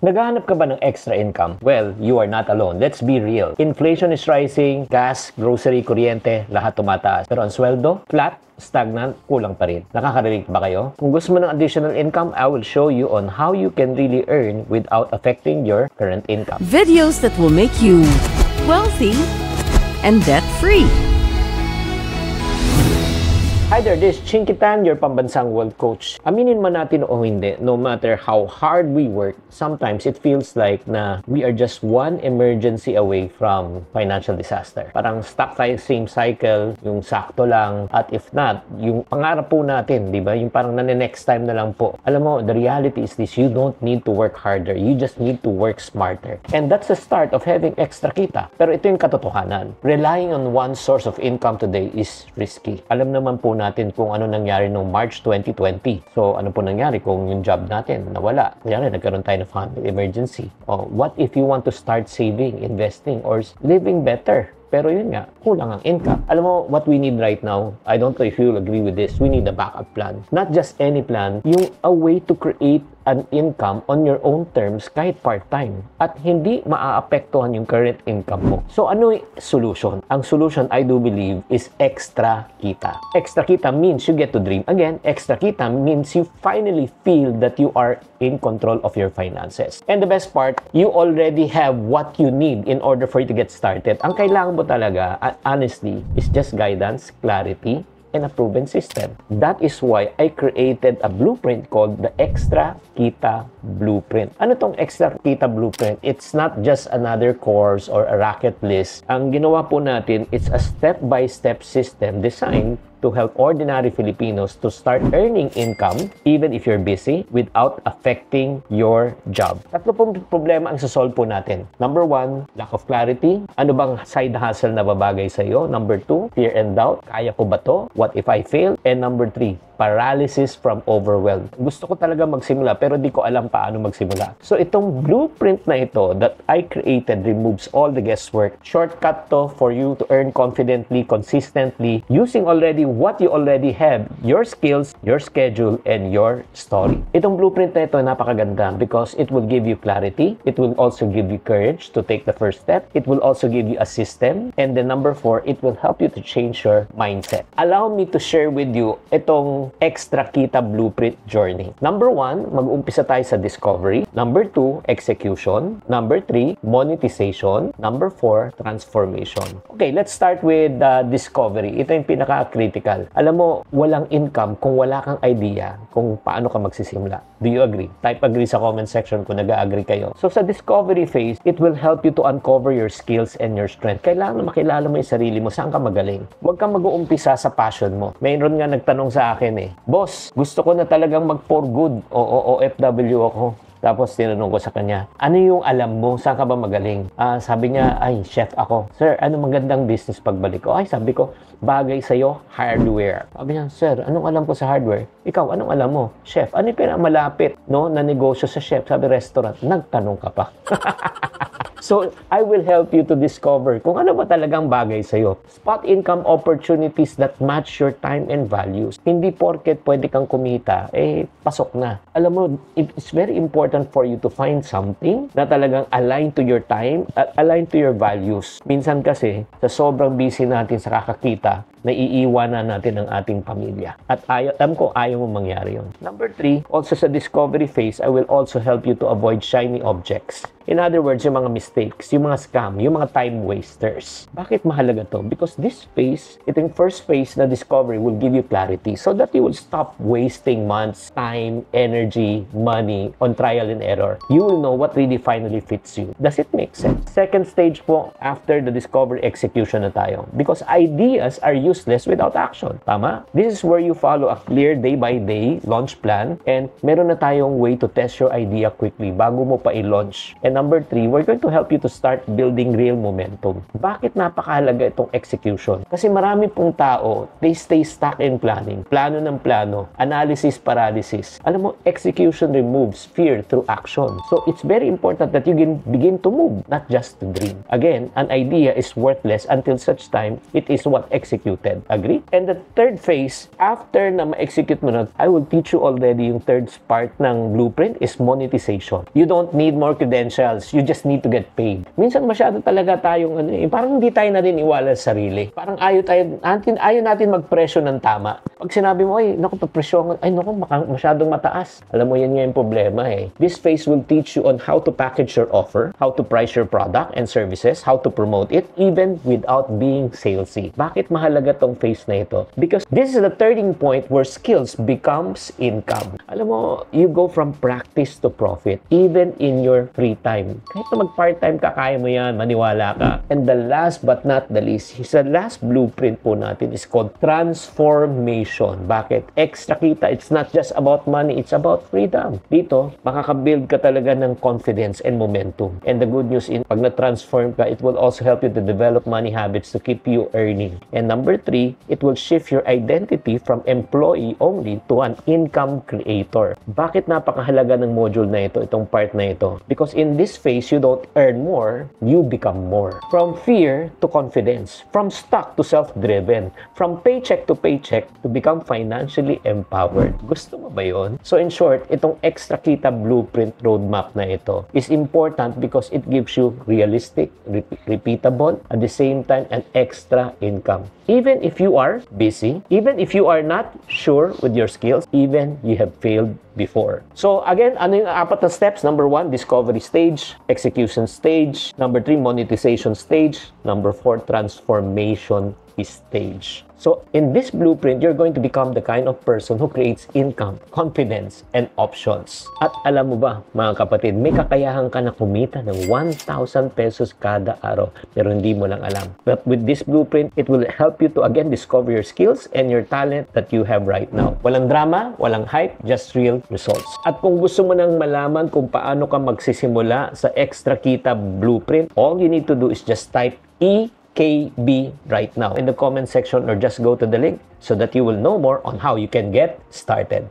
Naghahanap ka ba ng extra income? Well, you are not alone. Let's be real. Inflation is rising, gas, grocery, kuryente, lahat tumataas. Pero ang sweldo, flat, stagnant, kulang pa rin. Nakaka-relate ba kayo? Kung gusto mo ng additional income, I will show you on how you can really earn without affecting your current income. Videos that will make you wealthy and debt-free. Hi there, this is Chinky Tan, your pambansang wealth coach. Aminin man natin o hindi, no matter how hard we work, sometimes it feels like na we are just one emergency away from financial disaster. Parang stuck tayo same cycle, yung sakto lang, at if not, yung pangarap po natin, di ba? Yung parang next time na lang po. Alam mo, the reality is this, you don't need to work harder, you just need to work smarter. And that's the start of having extra kita. Pero ito yung katotohanan. Relying on one source of income today is risky. Alam naman po natin kung ano nangyari noong March 2020. So, ano po nangyari kung yung job natin nawala? Kaya nagkaroon tayo ng family emergency. Oh, what if you want to start saving, investing, or living better? Pero yun nga, kulang ang income. Alam mo, what we need right now, I don't know if you'll agree with this, we need a backup plan. Not just any plan, yung a way to create an income on your own terms kahit part-time at hindi maaapektuhan yung current income mo. So ano yung solution? Ang solution, I do believe, is extra kita. Extra kita means you get to dream. Again, extra kita means you finally feel that you are in control of your finances. And the best part, you already have what you need in order for you to get started. Ang kailangan mo talaga, honestly, is just guidance, clarity, and a proven system. That is why I created a blueprint called the Extra Kita Blueprint. Ano tong Extra Kita Blueprint? It's not just another course or a racket list. Ang ginawa po natin, it's a step-by-step system designed to help ordinary Filipinos to start earning income even if you're busy without affecting your job. Tatlo pong problema ang sasolve po natin. Number 1, lack of clarity. Ano bang side hustle na babagay sa iyo? Number 2, fear and doubt. Kaya ko ba to? What if I fail? And number 3, paralysis from overwhelm. Gusto ko talaga magsimula pero di ko alam paano magsimula. So itong blueprint na ito that I created removes all the guesswork. Shortcut to for you to earn confidently, consistently, using already what you already have, your skills, your schedule, and your story. Itong blueprint na ito napakaganda because it will give you clarity. It will also give you courage to take the first step. It will also give you a system. And then number 4, it will help you to change your mindset. Allow me to share with you itong Extra Kita Blueprint journey. Number 1, mag-umpisa tayo sa discovery. Number 2, execution. Number 3, monetization. Number 4, transformation. Okay, let's start with discovery. Ito yung pinaka-critical. Alam mo, walang income kung wala kang idea kung paano ka magsisimula. Do you agree? Type agree sa comment section kung nag-agree kayo. So sa discovery phase, it will help you to uncover your skills and your strength. Kailangan makilala mo yung sarili mo, saan ka magaling. Huwag kang mag-uumpisa sa passion mo. Mayroon nga nagtanong sa akin Boss, gusto ko na talagang mag-for good o OFW ako. Tapos tinanong ko sa kanya, ano yung alam mo? Saan ka ba magaling? Sabi niya, ay, chef ako. Sir, ano magandang business pagbalik ko? Ay, sabi ko, bagay sa'yo, hardware. Sabi niya, sir, anong alam ko sa hardware? Ikaw, anong alam mo? Chef, ano yung pinakamalapit na negosyo sa chef? Sabi, restaurant. Nagtanong ka pa. So, I will help you to discover kung ano ba talagang bagay sa'yo. Spot income opportunities that match your time and values. Hindi porket pwede kang kumita, pasok na. Alam mo, it's very important for you to find something na talagang aligned to your time at aligned to your values. Minsan kasi, sa sobrang busy natin sa kakakita, naiiwanan natin ang ating pamilya. At alam ko, ayaw mo mangyari yun. Number 3, also sa discovery phase, I will also help you to avoid shiny objects. In other words, yung mga mistakes, yung mga scam, yung mga time wasters. Bakit mahalaga to? Because this phase, itong first phase na discovery will give you clarity so that you will stop wasting months, time, energy, money on trial and error. You will know what really finally fits you. Does it make sense? Second stage po, after the discovery, execution na tayo. Because ideas are useless without action. Tama? This is where you follow a clear day-by-day launch plan and meron na tayong way to test your idea quickly bago mo pa i-launch. And number 3, we're going to help you to start building real momentum. Bakit napakahalaga itong execution? Kasi marami pong tao, they stay stuck in planning. Plano ng plano, analysis paralysis. Alam mo, execution removes fear through action. So it's very important that you can begin to move, not just to dream. Again, an idea is worthless until such time it is executed. executed. Agree? And the third phase, after na ma-execute mo na, I will teach you already yung third part ng blueprint is monetization. You don't need more credentials. You just need to get paid. Minsan masyado talaga tayong parang hindi tayo naniniwala sa sarili. Parang ayaw natin magpresyo ng tama. Pag sinabi mo, ay, naku, papresyo, ay, naku, masyadong mataas. Alam mo, yan nga yung problema eh. This phase will teach you on how to package your offer, how to price your product and services, how to promote it, even without being salesy. Bakit mahalaga tong phase na ito? Because this is the turning point where skills becomes income. Alam mo, you go from practice to profit, even in your free time. Kahit na mag-part-time ka, kaya mo yan, maniwala ka. And the last but not the least, the last blueprint po natin is called transformation. Bakit? Extra kita. It's not just about money, it's about freedom. Dito, makakabuild ka talaga ng confidence and momentum. And the good news in pag na-transform ka, it will also help you to develop money habits to keep you earning. And number 3, it will shift your identity from employee only to an income creator. Bakit napakahalaga ng module na ito, itong part na ito? Because in this phase, you don't earn more, you become more. From fear to confidence, from stuck to self-driven, from paycheck to paycheck to become financially empowered. Gusto mo ba yun? So in short, itong extra kita blueprint roadmap na ito is important because it gives you realistic, repeatable, at the same time, an extra income. Even if you are busy, even if you are not sure with your skills, even you have failed before. So again, ano yung 4 na steps? Number 1, discovery stage, execution stage. Number 3, monetization stage. Number 4, transformation stage. So in this blueprint, you're going to become the kind of person who creates income, confidence, and options. At alam mo ba, mga kapatid, may kakayahan ka na kumita ng 1,000 pesos kada araw, pero hindi mo lang alam. But with this blueprint, it will help you to again discover your skills and your talent that you have right now. Walang drama, walang hype, just real results. At kung gusto mo nang malaman kung paano ka magsisimula sa extra kita blueprint, all you need to do is just type EKB right now in the comment section or just go to the link so that you will know more on how you can get started.